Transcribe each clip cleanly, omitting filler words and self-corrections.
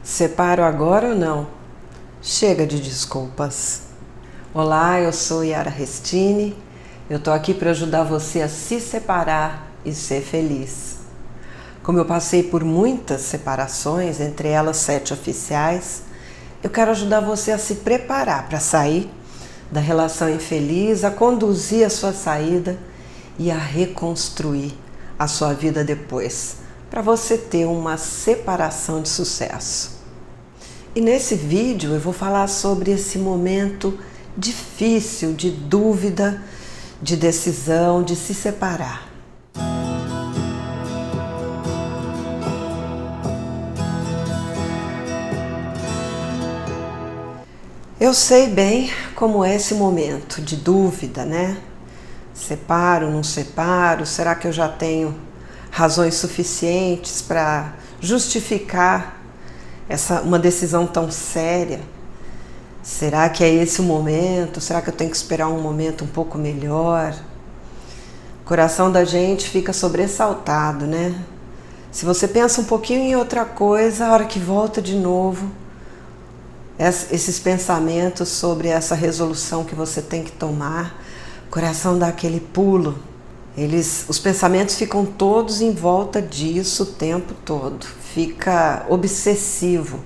Separo agora ou não? Chega de desculpas. Olá, eu sou Yara Restini. Eu tô aqui para ajudar você a se separar e ser feliz. Como eu passei por muitas separações, entre elas 7 oficiais, eu quero ajudar você a se preparar para sair da relação infeliz, a conduzir a sua saída e a reconstruir a sua vida depois, para você ter uma separação de sucesso. E nesse vídeo eu vou falar sobre esse momento difícil de dúvida, de decisão, de se separar. Eu sei bem como é esse momento de dúvida, né? Separo, não separo? Será que eu já tenho razões suficientes para justificar uma decisão tão séria? Será que é esse o momento? Será que eu tenho que esperar um momento um pouco melhor? O coração da gente fica sobressaltado, né? Se você pensa um pouquinho em outra coisa, a hora que volta de novo, esses pensamentos sobre essa resolução que você tem que tomar, o coração dá aquele pulo. Os pensamentos ficam todos em volta disso o tempo todo, fica obsessivo.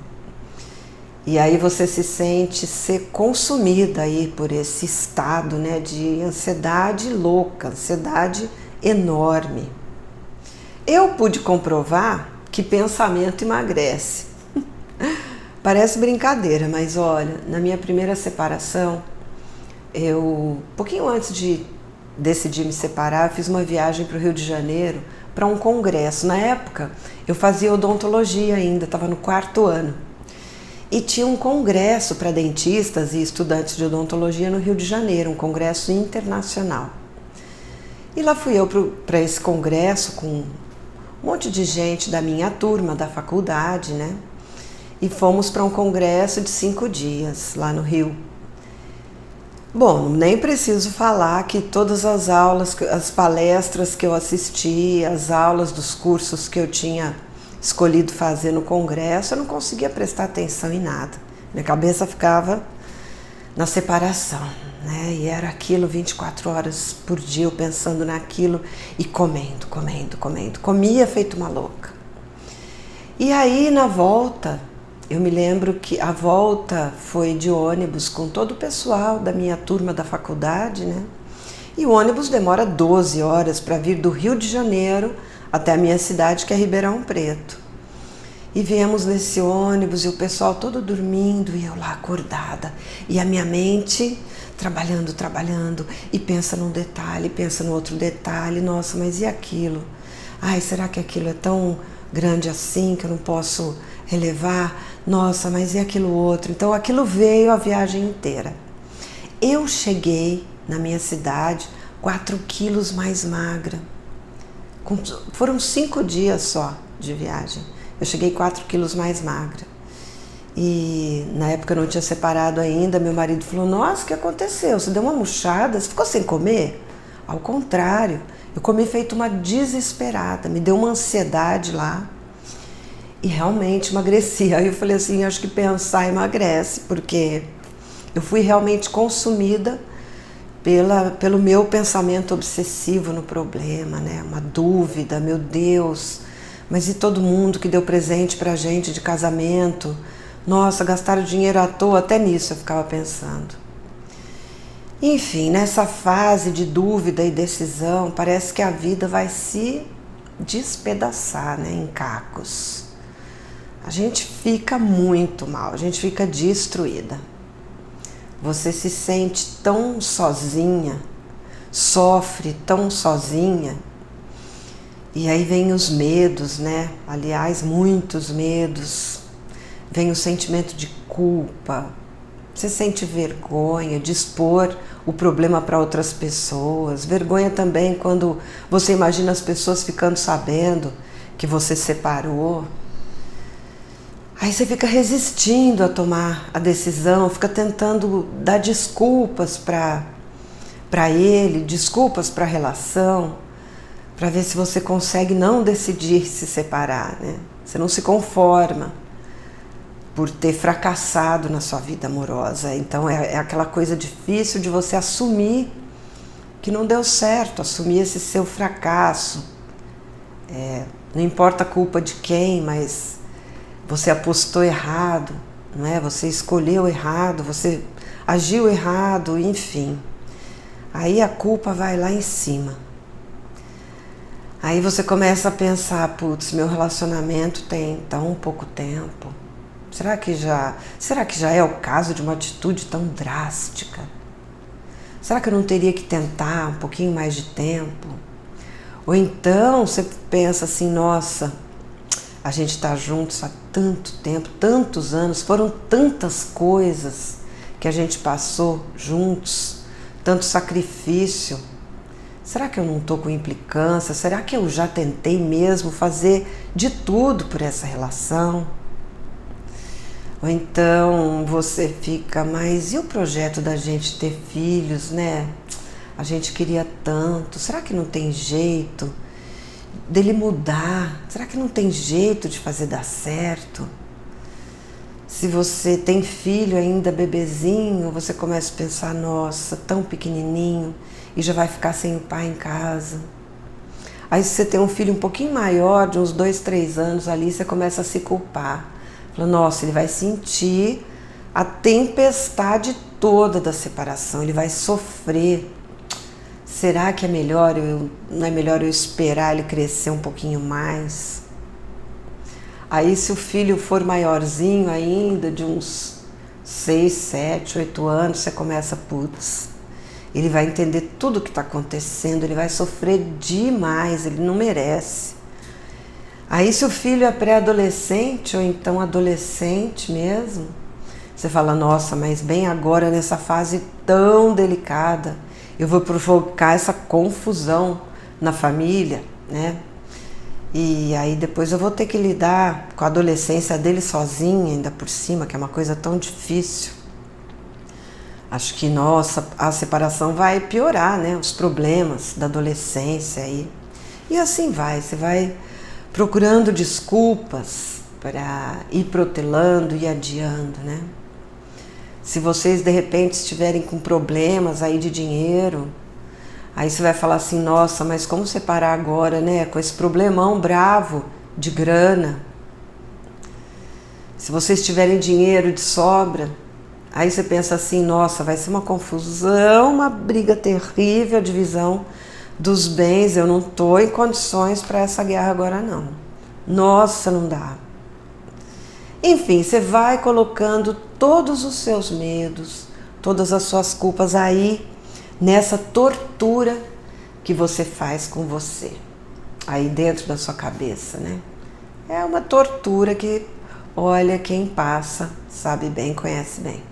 E aí você se sente ser consumida aí por esse estado, né, de ansiedade louca, ansiedade enorme. Eu pude comprovar que pensamento emagrece. Parece brincadeira, mas olha, na minha primeira separação, pouquinho antes de decidir me separar, eu fiz uma viagem para o Rio de Janeiro para um congresso. Na época, eu fazia odontologia ainda, estava no 4º ano. E tinha um congresso para dentistas e estudantes de odontologia no Rio de Janeiro, um congresso internacional. E lá fui eu para esse congresso com um monte de gente da minha turma, da faculdade, né? E fomos para um congresso de 5 dias lá no Rio. Bom, nem preciso falar que todas as aulas, as palestras que eu assisti, as aulas dos cursos que eu tinha escolhido fazer no congresso, eu não conseguia prestar atenção em nada. Minha cabeça ficava na separação, né? E era aquilo 24 horas por dia, eu pensando naquilo e comendo. Comia feito uma louca. E aí, na volta, eu me lembro que a volta foi de ônibus com todo o pessoal da minha turma da faculdade, né? E o ônibus demora 12 horas para vir do Rio de Janeiro até a minha cidade, que é Ribeirão Preto. E viemos nesse ônibus e o pessoal todo dormindo e eu lá acordada. E a minha mente trabalhando, e pensa num detalhe, pensa no outro detalhe. Nossa, mas e aquilo? Ai, será que aquilo é tão grande assim que eu não posso relevar? Nossa, mas e aquilo outro? Então aquilo veio a viagem inteira. Eu cheguei na minha cidade 4 quilos mais magra. Foram 5 dias só de viagem. Eu cheguei 4 quilos mais magra. E na época eu não tinha separado ainda, meu marido falou: nossa, o que aconteceu? Você deu uma murchada? Você ficou sem comer? Ao contrário, eu comi feito uma desesperada, me deu uma ansiedade lá. E realmente emagreci. Aí eu falei assim, acho que pensar emagrece, porque eu fui realmente consumida pelo meu pensamento obsessivo no problema, né? Uma dúvida, meu Deus, mas e todo mundo que deu presente pra gente de casamento? Nossa, gastaram dinheiro à toa, até nisso eu ficava pensando. Enfim, nessa fase de dúvida e decisão, parece que a vida vai se despedaçar, né, em cacos. A gente fica muito mal, a gente fica destruída. Você se sente tão sozinha, sofre tão sozinha. E aí vem os medos, né? Aliás, muitos medos. Vem o sentimento de culpa. Você sente vergonha de expor o problema para outras pessoas. Vergonha também quando você imagina as pessoas ficando sabendo que você separou. Aí você fica resistindo a tomar a decisão, fica tentando dar desculpas para ele, desculpas para a relação, para ver se você consegue não decidir se separar, né? Você não se conforma. por ter fracassado na sua vida amorosa. Então é aquela coisa difícil de você assumir que não deu certo, assumir esse seu fracasso. Não importa a culpa de quem, mas você apostou errado, não é? Você escolheu errado, você agiu errado, enfim. Aí a culpa vai lá em cima. Aí você começa a pensar, putz, meu relacionamento tem tão pouco tempo. Será que já é o caso de uma atitude tão drástica? Será que eu não teria que tentar um pouquinho mais de tempo? Ou então você pensa assim, nossa, a gente está juntos há tanto tempo, tantos anos, foram tantas coisas que a gente passou juntos, tanto sacrifício. Será que eu não estou com implicância? Será que eu já tentei mesmo fazer de tudo por essa relação? Ou então você fica, mas e o projeto da gente ter filhos, né? A gente queria tanto, será que não tem jeito dele mudar? Será que não tem jeito de fazer dar certo? Se você tem filho ainda bebezinho, você começa a pensar, nossa, tão pequenininho e já vai ficar sem o pai em casa. Aí se você tem um filho um pouquinho maior, de uns 2, 3 anos ali, você começa a se culpar. Fala, nossa, ele vai sentir a tempestade toda da separação, ele vai sofrer. Será que não é melhor eu esperar ele crescer um pouquinho mais? Aí se o filho for maiorzinho ainda, de uns 6, 7, 8 anos, você começa, putz, ele vai entender tudo o que está acontecendo, ele vai sofrer demais, ele não merece. Aí se o filho é pré-adolescente ou então adolescente mesmo, você fala, nossa, mas bem agora nessa fase tão delicada, eu vou provocar essa confusão na família, né? E aí depois eu vou ter que lidar com a adolescência dele sozinha, ainda por cima, que é uma coisa tão difícil. Acho que, nossa, a separação vai piorar, né? Os problemas da adolescência aí. E assim vai, você vai procurando desculpas para ir protelando e adiando, né? Se vocês de repente estiverem com problemas aí de dinheiro, aí você vai falar assim, nossa, mas como separar agora, né? Com esse problemão bravo de grana. Se vocês tiverem dinheiro de sobra, aí você pensa assim, nossa, vai ser uma confusão, uma briga terrível, a divisão dos bens, eu não estou em condições para essa guerra agora não. Nossa, não dá. Enfim, você vai colocando todos os seus medos, todas as suas culpas aí, nessa tortura que você faz com você, aí dentro da sua cabeça, né? É uma tortura que, olha, quem passa sabe bem, conhece bem.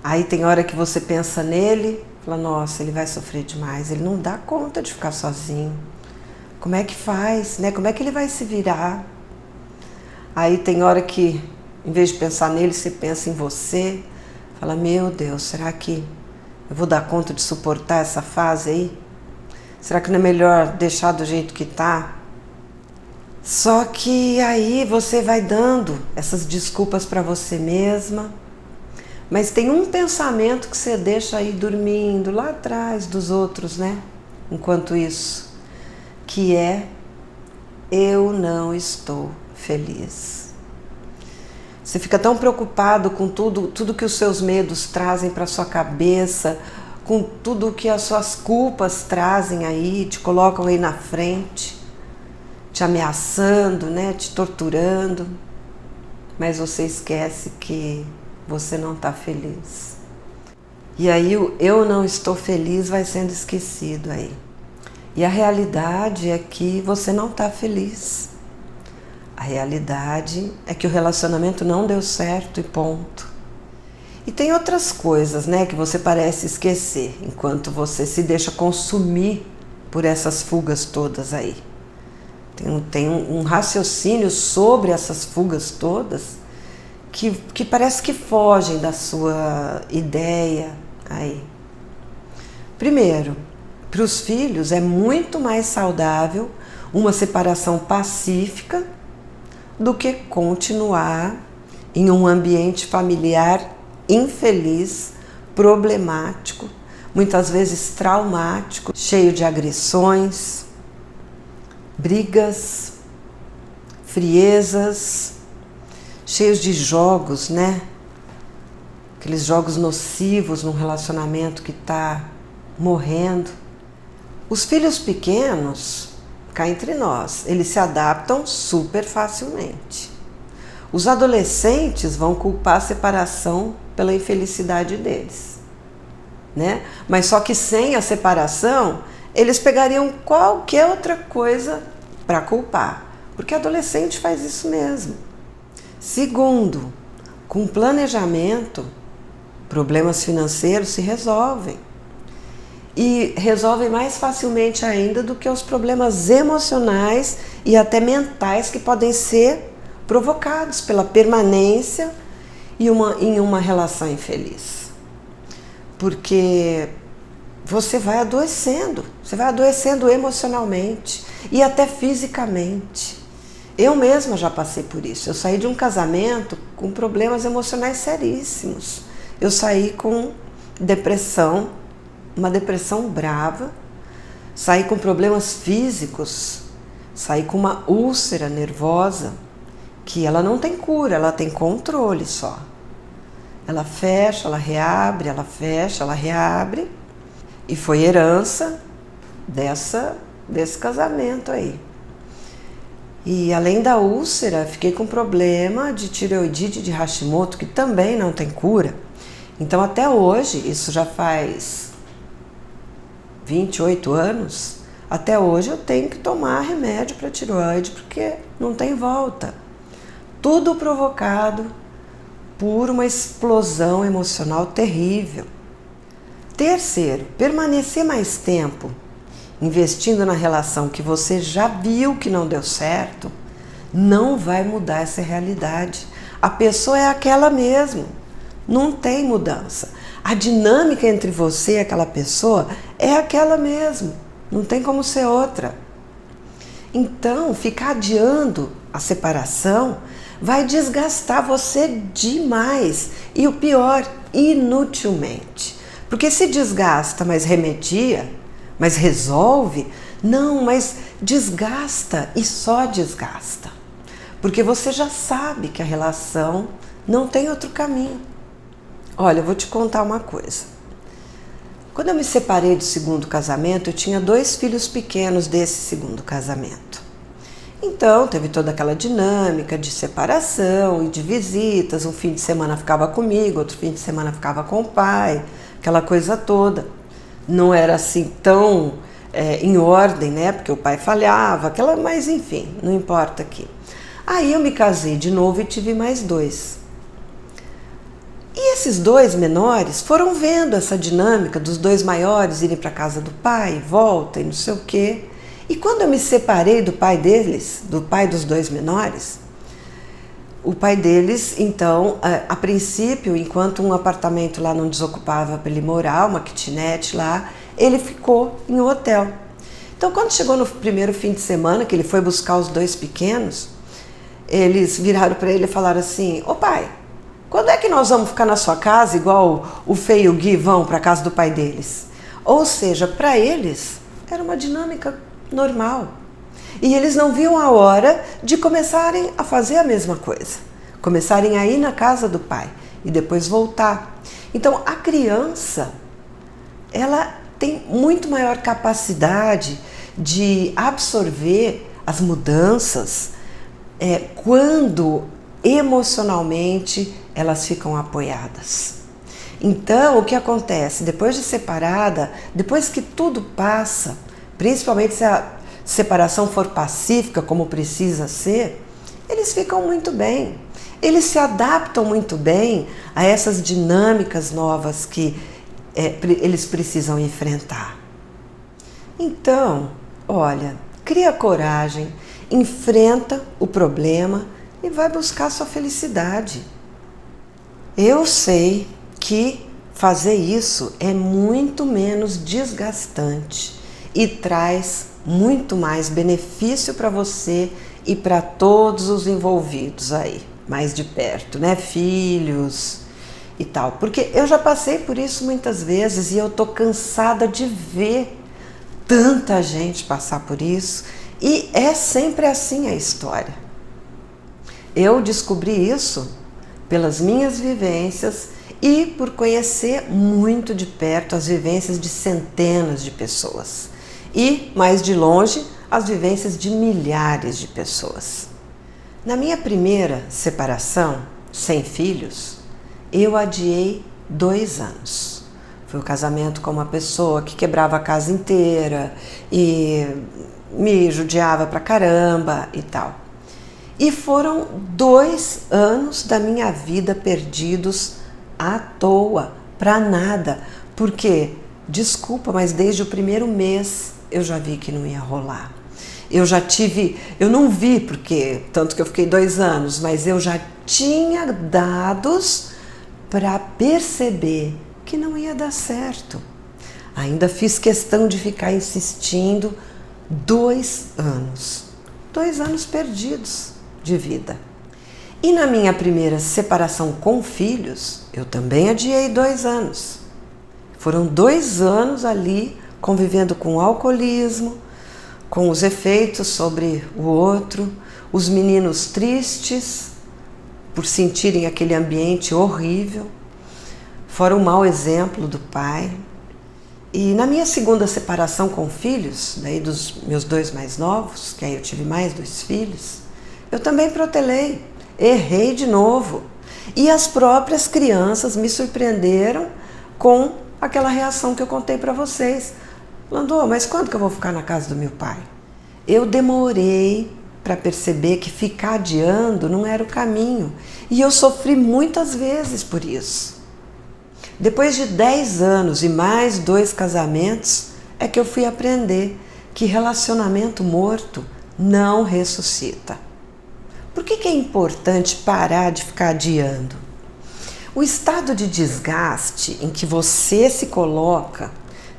Aí tem hora que você pensa nele, fala, nossa, ele vai sofrer demais, ele não dá conta de ficar sozinho. Como é que faz, né? Como é que ele vai se virar? Aí tem hora que, em vez de pensar nele, você pensa em você, fala, meu Deus, será que eu vou dar conta de suportar essa fase aí? Será que não é melhor deixar do jeito que tá? Só que aí você vai dando essas desculpas para você mesma, mas tem um pensamento que você deixa aí dormindo lá atrás dos outros, né? Enquanto isso, que é, eu não estou feliz. Você fica tão preocupado com tudo que os seus medos trazem para sua cabeça, com tudo que as suas culpas trazem aí, te colocam aí na frente, te ameaçando, né, te torturando, mas você esquece que você não está feliz. E aí o eu não estou feliz vai sendo esquecido aí. E a realidade é que você não está feliz. A realidade é que o relacionamento não deu certo e ponto. E tem outras coisas, né, que você parece esquecer, enquanto você se deixa consumir por essas fugas todas aí. Tem um raciocínio sobre essas fugas todas que parece que fogem da sua ideia aí. Primeiro, para os filhos é muito mais saudável uma separação pacífica do que continuar em um ambiente familiar infeliz, problemático, muitas vezes traumático, cheio de agressões, brigas, friezas, cheios de jogos, né? Aqueles jogos nocivos num relacionamento que está morrendo. Os filhos pequenos, cá entre nós, eles se adaptam super facilmente. Os adolescentes vão culpar a separação pela infelicidade deles, né? Mas só que sem a separação, eles pegariam qualquer outra coisa para culpar, porque adolescente faz isso mesmo. Segundo, com planejamento, problemas financeiros se resolvem. E resolvem mais facilmente ainda do que os problemas emocionais e até mentais que podem ser provocados pela permanência em uma relação infeliz. Porque você vai adoecendo emocionalmente e até fisicamente. Eu mesma já passei por isso. Eu saí de um casamento com problemas emocionais seríssimos. Eu saí com depressão, uma depressão brava, saí com problemas físicos, saí com uma úlcera nervosa, que ela não tem cura, ela tem controle só. Ela fecha, ela reabre, ela fecha, ela reabre, e foi herança desse casamento aí. E além da úlcera, fiquei com problema de tireoidite de Hashimoto, que também não tem cura. Então até hoje, isso já faz 28 anos, até hoje eu tenho que tomar remédio para tireoide, porque não tem volta. Tudo provocado por uma explosão emocional terrível. Terceiro, permanecer mais tempo investindo na relação que você já viu que não deu certo, não vai mudar essa realidade. A pessoa é aquela mesmo, não tem mudança. A dinâmica entre você e aquela pessoa é aquela mesmo, não tem como ser outra. Então, ficar adiando a separação vai desgastar você demais. E o pior, inutilmente. Porque se desgasta, mas remedia, mas resolve, não, mas desgasta e só desgasta. Porque você já sabe que a relação não tem outro caminho. Olha, eu vou te contar uma coisa. Quando eu me separei do segundo casamento, eu tinha 2 filhos pequenos desse segundo casamento. Então, teve toda aquela dinâmica de separação e de visitas. Um fim de semana ficava comigo, outro fim de semana ficava com o pai, aquela coisa toda. Não era assim tão em ordem, né? Porque o pai falhava, mas enfim, não importa aqui. Aí eu me casei de novo e tive mais 2. E esses 2 menores foram vendo essa dinâmica dos 2 maiores irem para a casa do pai, volta e não sei o quê. E quando eu me separei do pai deles, do pai dos 2 menores, o pai deles, então, a princípio, enquanto um apartamento lá não desocupava para ele morar, uma kitnet lá, ele ficou em um hotel. Então, quando chegou no primeiro fim de semana, que ele foi buscar os 2 pequenos, eles viraram para ele e falaram assim: ô pai, quando é que nós vamos ficar na sua casa, igual o Fê e o Gui vão para a casa do pai deles? Ou seja, para eles, era uma dinâmica normal. E eles não viam a hora de começarem a fazer a mesma coisa. Começarem a ir na casa do pai e depois voltar. Então, a criança, ela tem muito maior capacidade de absorver as mudanças quando emocionalmente elas ficam apoiadas. Então, o que acontece? Depois de separada, depois que tudo passa, principalmente se a separação for pacífica, como precisa ser, eles ficam muito bem. Eles se adaptam muito bem a essas dinâmicas novas que eles precisam enfrentar. Então, olha, cria coragem, enfrenta o problema e vai buscar sua felicidade. Eu sei que fazer isso é muito menos desgastante e traz muito mais benefício para você e para todos os envolvidos aí. mais de perto, né? Filhos e tal. Porque eu já passei por isso muitas vezes e eu tô cansada de ver tanta gente passar por isso. E é sempre assim a história. Eu descobri isso pelas minhas vivências e por conhecer muito de perto as vivências de centenas de pessoas. E, mais de longe, as vivências de milhares de pessoas. Na minha primeira separação, sem filhos, eu adiei 2 anos. Foi um casamento com uma pessoa que quebrava a casa inteira e me judiava pra caramba e tal. E foram 2 anos da minha vida perdidos à toa, pra nada. Porque, desculpa, mas desde o primeiro mês eu já vi que não ia rolar. Eu não vi porque, tanto que eu fiquei 2 anos, mas eu já tinha dados para perceber que não ia dar certo. Ainda fiz questão de ficar insistindo 2 anos. 2 anos perdidos de vida. E na minha primeira separação com filhos, eu também adiei 2 anos. Foram 2 anos ali convivendo com o alcoolismo, com os efeitos sobre o outro, os meninos tristes por sentirem aquele ambiente horrível, fora o mau exemplo do pai. E na minha segunda separação com filhos, daí dos meus 2 mais novos, que aí eu tive mais 2 filhos, eu também protelei, errei de novo. E as próprias crianças me surpreenderam com aquela reação que eu contei para vocês. Landô, mas quando que eu vou ficar na casa do meu pai? Eu demorei para perceber que ficar adiando não era o caminho. E eu sofri muitas vezes por isso. Depois de 10 anos e mais 2 casamentos, é que eu fui aprender que relacionamento morto não ressuscita. Por que é importante parar de ficar adiando? O estado de desgaste em que você se coloca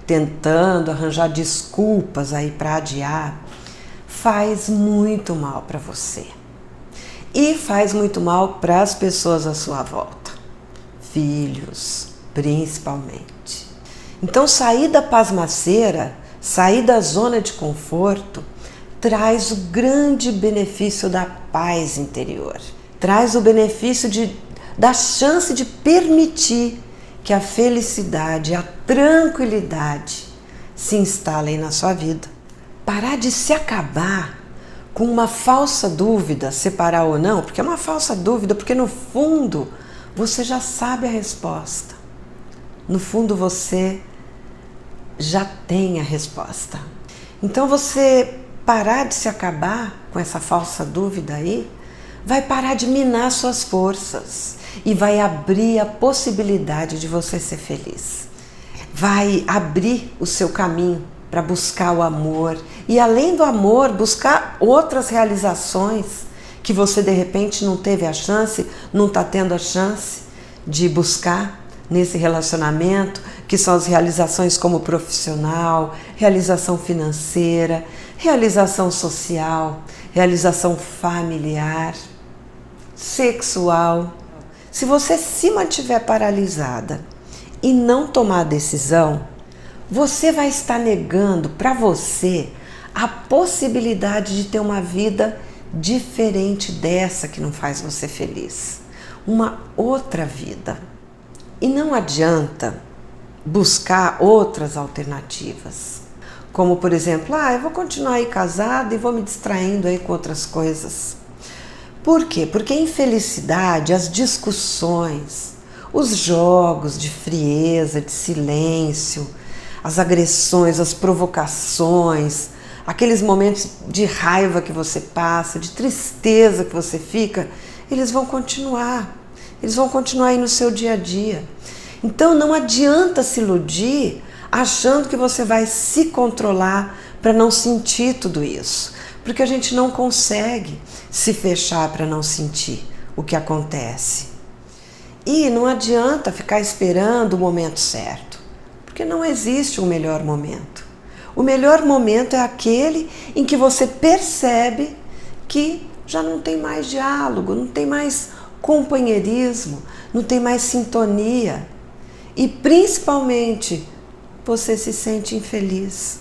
tentando arranjar desculpas aí para adiar, faz muito mal para você. E faz muito mal para as pessoas à sua volta. Filhos, principalmente. Então sair da pasmaceira, sair da zona de conforto, traz o grande benefício da paz interior. Traz o benefício da chance de permitir que a felicidade, a tranquilidade se instalem na sua vida. Parar de se acabar com uma falsa dúvida, separar ou não, porque é uma falsa dúvida, porque no fundo você já sabe a resposta. No fundo você já tem a resposta. Então você parar de se acabar com essa falsa dúvida aí, vai parar de minar suas forças e vai abrir a possibilidade de você ser feliz. Vai abrir o seu caminho para buscar o amor e, além do amor, buscar outras realizações que você de repente não teve a chance, não está tendo a chance de buscar nesse relacionamento, que são as realizações como profissional, realização financeira, realização social, realização familiar, sexual. Se você se mantiver paralisada e não tomar decisão, você vai estar negando para você a possibilidade de ter uma vida diferente dessa que não faz você feliz. Uma outra vida. E não adianta buscar outras alternativas. Como, por exemplo, eu vou continuar aí casada e vou me distraindo aí com outras coisas. Por quê? Porque a infelicidade, as discussões, os jogos de frieza, de silêncio, as agressões, as provocações, aqueles momentos de raiva que você passa, de tristeza que você fica, eles vão continuar. Eles vão continuar aí no seu dia a dia. Então não adianta se iludir achando que você vai se controlar para não sentir tudo isso. Porque a gente não consegue se fechar para não sentir o que acontece. E não adianta ficar esperando o momento certo, porque não existe um melhor momento. O melhor momento é aquele em que você percebe que já não tem mais diálogo, não tem mais companheirismo, não tem mais sintonia e principalmente você se sente infeliz.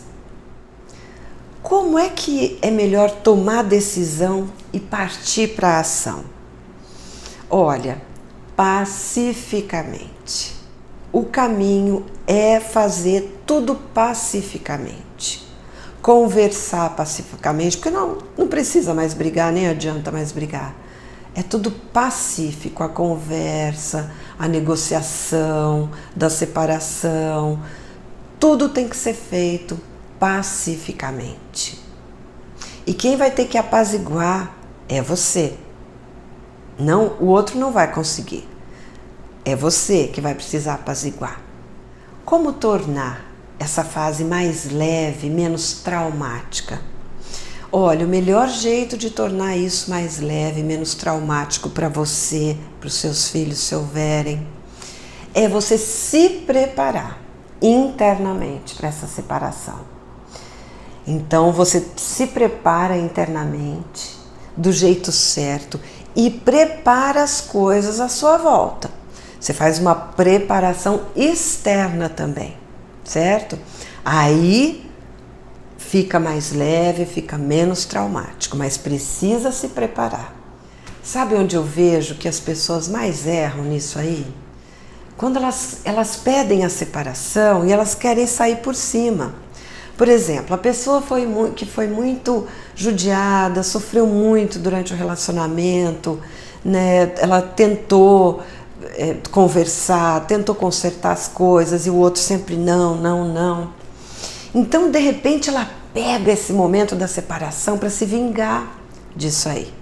Como é que é melhor tomar decisão e partir para a ação? Olha, pacificamente. O caminho é fazer tudo pacificamente. Conversar pacificamente, porque não precisa mais brigar, nem adianta mais brigar. É tudo pacífico, a conversa, a negociação da separação, tudo tem que ser feito pacificamente. E quem vai ter que apaziguar é você. Não, o outro não vai conseguir. É você que vai precisar apaziguar. Como tornar essa fase mais leve, menos traumática? Olha, o melhor jeito de tornar isso mais leve, menos traumático para você, para os seus filhos, se houverem, é você se preparar internamente para essa separação. Então você se prepara internamente, do jeito certo, e prepara as coisas à sua volta. Você faz uma preparação externa também, certo? Aí fica mais leve, fica menos traumático, mas precisa se preparar. Sabe onde eu vejo que as pessoas mais erram nisso aí? Quando elas pedem a separação e elas querem sair por cima. Por exemplo, a pessoa que foi muito judiada, sofreu muito durante o relacionamento, né? Ela tentou conversar, tentou consertar as coisas e o outro sempre não. Então, de repente, ela pega esse momento da separação para se vingar disso aí.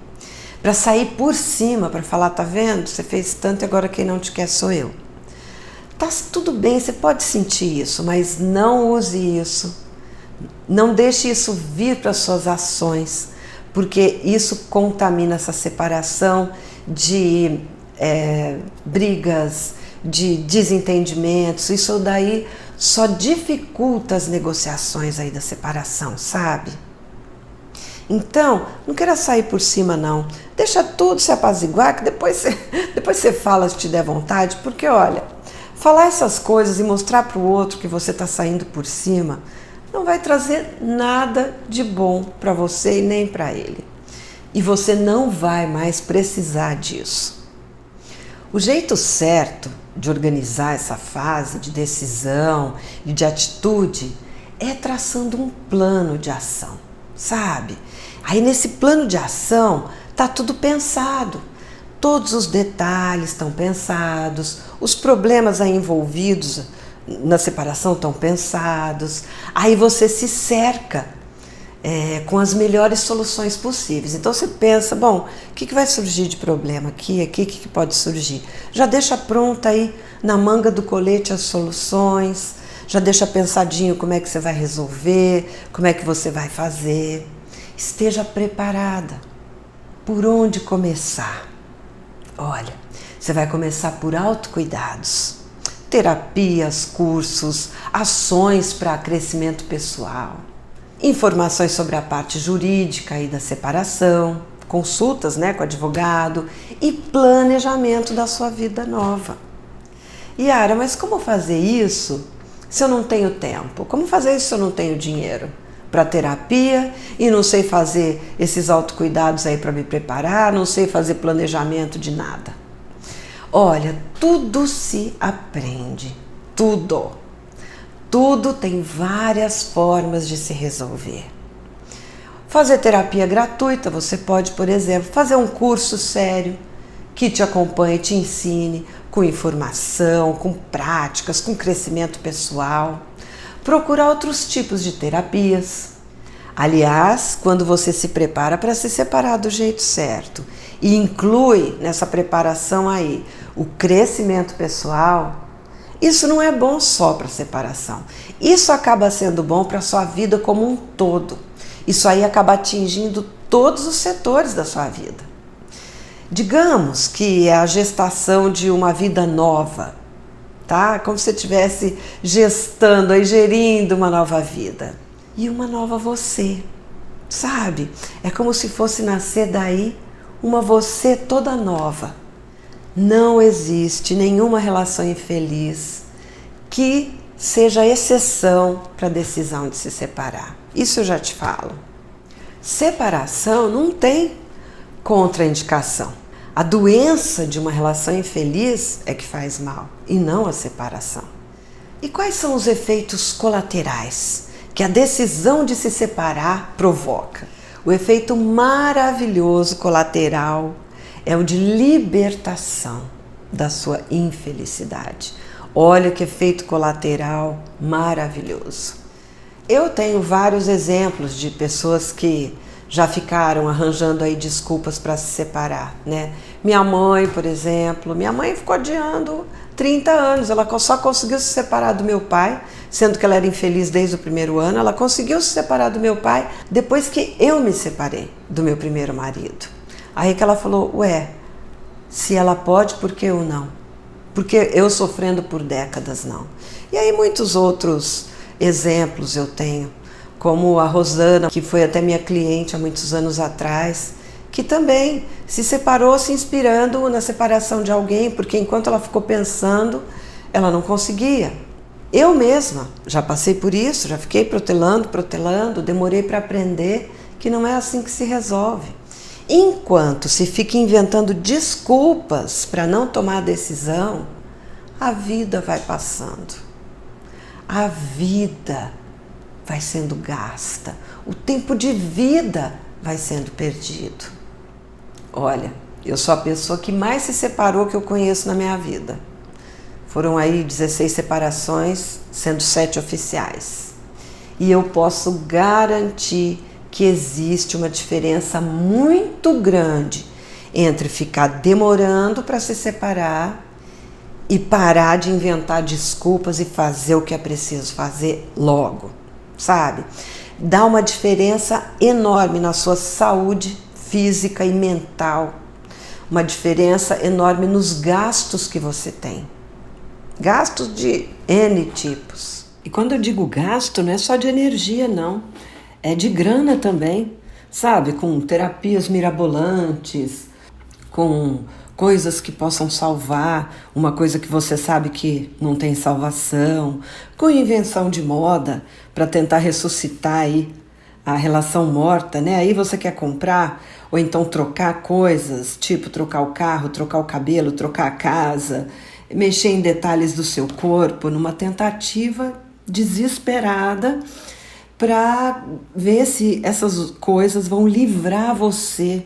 Para sair por cima, para falar, tá vendo? Você fez tanto e agora quem não te quer sou eu. Tá tudo bem, você pode sentir isso, mas não use isso. Não deixe isso vir para as suas ações, porque isso contamina essa separação de brigas, de desentendimentos. Isso daí só dificulta as negociações aí da separação, sabe? Então, não queira sair por cima não. Deixa tudo se apaziguar, que depois você fala se te der vontade, porque olha, falar essas coisas e mostrar para o outro que você está saindo por cima não vai trazer nada de bom para você e nem para ele. E você não vai mais precisar disso. O jeito certo de organizar essa fase de decisão e de atitude é traçando um plano de ação, sabe? Aí nesse plano de ação tá tudo pensado. Todos os detalhes estão pensados, os problemas aí envolvidos na separação estão pensados, aí você se cerca com as melhores soluções possíveis. Então você pensa, bom, o que vai surgir de problema aqui, o que pode surgir? Já deixa pronta aí na manga do colete as soluções, já deixa pensadinho como é que você vai resolver, como é que você vai fazer. Esteja preparada. Por onde começar? Olha, você vai começar por autocuidados. Terapias, cursos, ações para crescimento pessoal, informações sobre a parte jurídica e da separação, consultas, com advogado e planejamento da sua vida nova. Yara, mas como fazer isso se eu não tenho tempo? Como fazer isso se eu não tenho dinheiro para terapia e não sei fazer esses autocuidados aí para me preparar, não sei fazer planejamento de nada? Olha, tudo se aprende, tudo. Tudo tem várias formas de se resolver. Fazer terapia gratuita, você pode, por exemplo, fazer um curso sério que te acompanhe, te ensine com informação, com práticas, com crescimento pessoal. Procurar outros tipos de terapias. Aliás, quando você se prepara para se separar do jeito certo e inclui nessa preparação aí o crescimento pessoal, isso não é bom só para a separação. Isso acaba sendo bom para a sua vida como um todo. Isso aí acaba atingindo todos os setores da sua vida. Digamos que é a gestação de uma vida nova, tá? Como se você estivesse gestando e gerindo uma nova vida. E uma nova você, sabe? É como se fosse nascer daí uma você toda nova. Não existe nenhuma relação infeliz que seja exceção para a decisão de se separar. Isso eu já te falo. Separação não tem contraindicação. A doença de uma relação infeliz é que faz mal, e não a separação. E quais são os efeitos colaterais que a decisão de se separar provoca? O efeito maravilhoso colateral é o de libertação da sua infelicidade. Olha que efeito colateral maravilhoso. Eu tenho vários exemplos de pessoas que já ficaram arranjando aí desculpas para se separar, né? Minha mãe, por exemplo, minha mãe ficou adiando 30 anos, ela só conseguiu se separar do meu pai, sendo que ela era infeliz desde o primeiro ano, ela conseguiu se separar do meu pai depois que eu me separei do meu primeiro marido. Aí que ela falou, ué, se ela pode, por que eu não? Porque eu sofrendo por décadas não. E aí muitos outros exemplos eu tenho, como a Rosana, que foi até minha cliente há muitos anos atrás, que também se separou se inspirando na separação de alguém, porque enquanto ela ficou pensando, ela não conseguia. Eu mesma já passei por isso, já fiquei protelando, demorei para aprender que não é assim que se resolve. Enquanto se fica inventando desculpas para não tomar a decisão, a vida vai passando. A vida vai sendo gasta, o tempo de vida vai sendo perdido. Olha, eu sou a pessoa que mais se separou que eu conheço na minha vida. Foram aí 16 separações, sendo 7 oficiais. E eu posso garantir que existe uma diferença muito grande entre ficar demorando para se separar e parar de inventar desculpas e fazer o que é preciso fazer logo. Sabe? Dá uma diferença enorme na sua saúde física e mental, uma diferença enorme nos gastos que você tem, gastos de N tipos. E quando eu digo gasto, não é só de energia não, é de grana também, sabe? Com terapias mirabolantes, com coisas que possam salvar, uma coisa que você sabe que não tem salvação, com invenção de moda para tentar ressuscitar aí a relação morta, né? Aí você quer comprar ou então trocar coisas, tipo trocar o carro, trocar o cabelo, trocar a casa, mexer em detalhes do seu corpo, numa tentativa desesperada para ver se essas coisas vão livrar você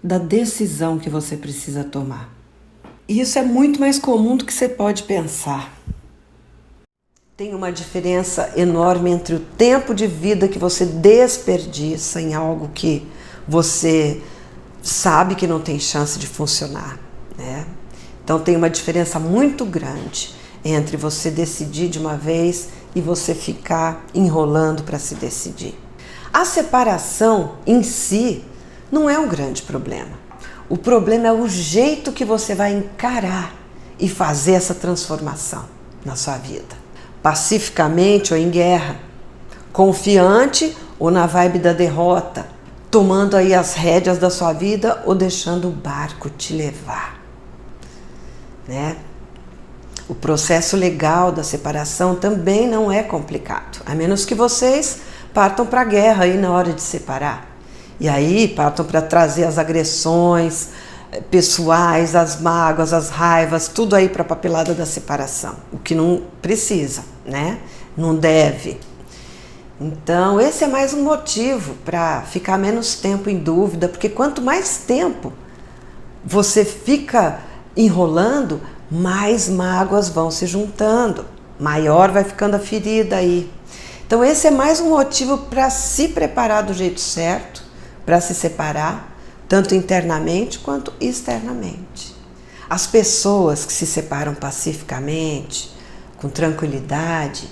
da decisão que você precisa tomar. E isso é muito mais comum do que você pode pensar. Tem uma diferença enorme entre o tempo de vida que você desperdiça em algo que você sabe que não tem chance de funcionar, né? Então tem uma diferença muito grande entre você decidir de uma vez e você ficar enrolando para se decidir. A separação em si não é um grande problema. O problema é o jeito que você vai encarar e fazer essa transformação na sua vida. Pacificamente ou em guerra, confiante ou na vibe da derrota, tomando aí as rédeas da sua vida ou deixando o barco te levar, né? O processo legal da separação também não é complicado, a menos que vocês partam para a guerra aí na hora de separar. E aí partam para trazer as agressões pessoais, as mágoas, as raivas, tudo aí para a papelada da separação, o que não precisa, né? Não deve. Então esse é mais um motivo para ficar menos tempo em dúvida, porque quanto mais tempo você fica enrolando, mais mágoas vão se juntando, maior vai ficando a ferida aí. Então esse é mais um motivo para se preparar do jeito certo, para se separar, tanto internamente quanto externamente. As pessoas que se separam pacificamente, com tranquilidade,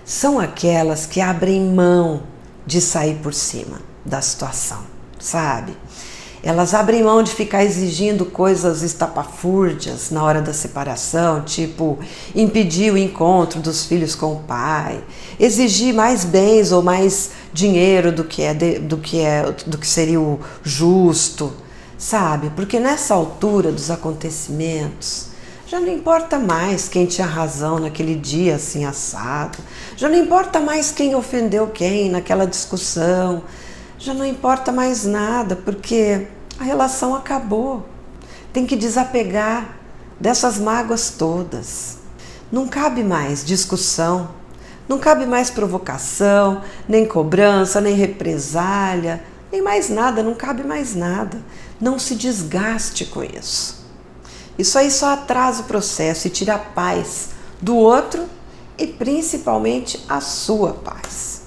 são aquelas que abrem mão de sair por cima da situação, sabe? Elas abrem mão de ficar exigindo coisas estapafúrdias na hora da separação, tipo impedir o encontro dos filhos com o pai, exigir mais bens ou mais dinheiro do que seria o justo, sabe? Porque nessa altura dos acontecimentos, já não importa mais quem tinha razão naquele dia assim assado, já não importa mais quem ofendeu quem naquela discussão, já não importa mais nada, porque a relação acabou. Tem que desapegar dessas mágoas todas. Não cabe mais discussão, não cabe mais provocação, nem cobrança, nem represália, nem mais nada, não cabe mais nada. Não se desgaste com isso. Isso aí só atrasa o processo e tira a paz do outro e principalmente a sua paz.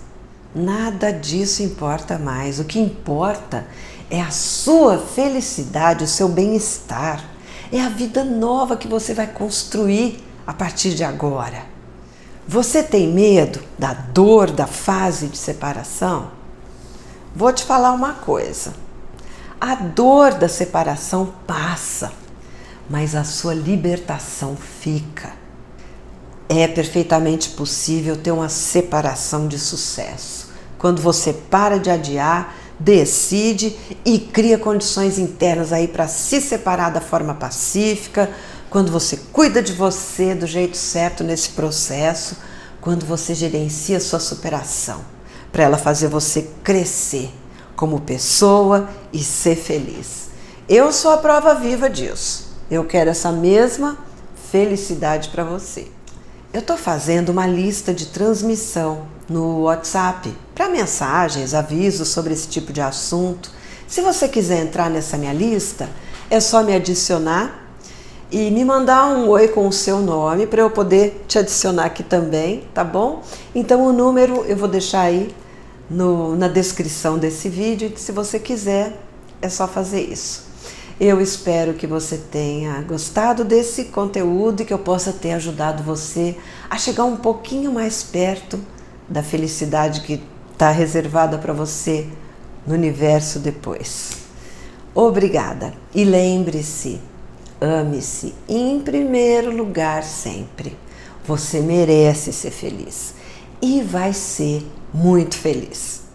Nada disso importa mais. O que importa é a sua felicidade, o seu bem-estar. É a vida nova que você vai construir a partir de agora. Você tem medo da dor da fase de separação? Vou te falar uma coisa. A dor da separação passa, mas a sua libertação fica. É perfeitamente possível ter uma separação de sucesso. Quando você para de adiar, decide e cria condições internas aí para se separar da forma pacífica, quando você cuida de você do jeito certo nesse processo, quando você gerencia sua superação, para ela fazer você crescer como pessoa e ser feliz. Eu sou a prova viva disso. Eu quero essa mesma felicidade para você. Eu estou fazendo uma lista de transmissão no WhatsApp para mensagens, avisos sobre esse tipo de assunto. Se você quiser entrar nessa minha lista, é só me adicionar e me mandar um oi com o seu nome para eu poder te adicionar aqui também, tá bom? Então o número eu vou deixar aí na descrição desse vídeo, e se você quiser é só fazer isso. Eu espero que você tenha gostado desse conteúdo e que eu possa ter ajudado você a chegar um pouquinho mais perto da felicidade que está reservada para você no universo depois. Obrigada e lembre-se, ame-se em primeiro lugar sempre. Você merece ser feliz e vai ser muito feliz.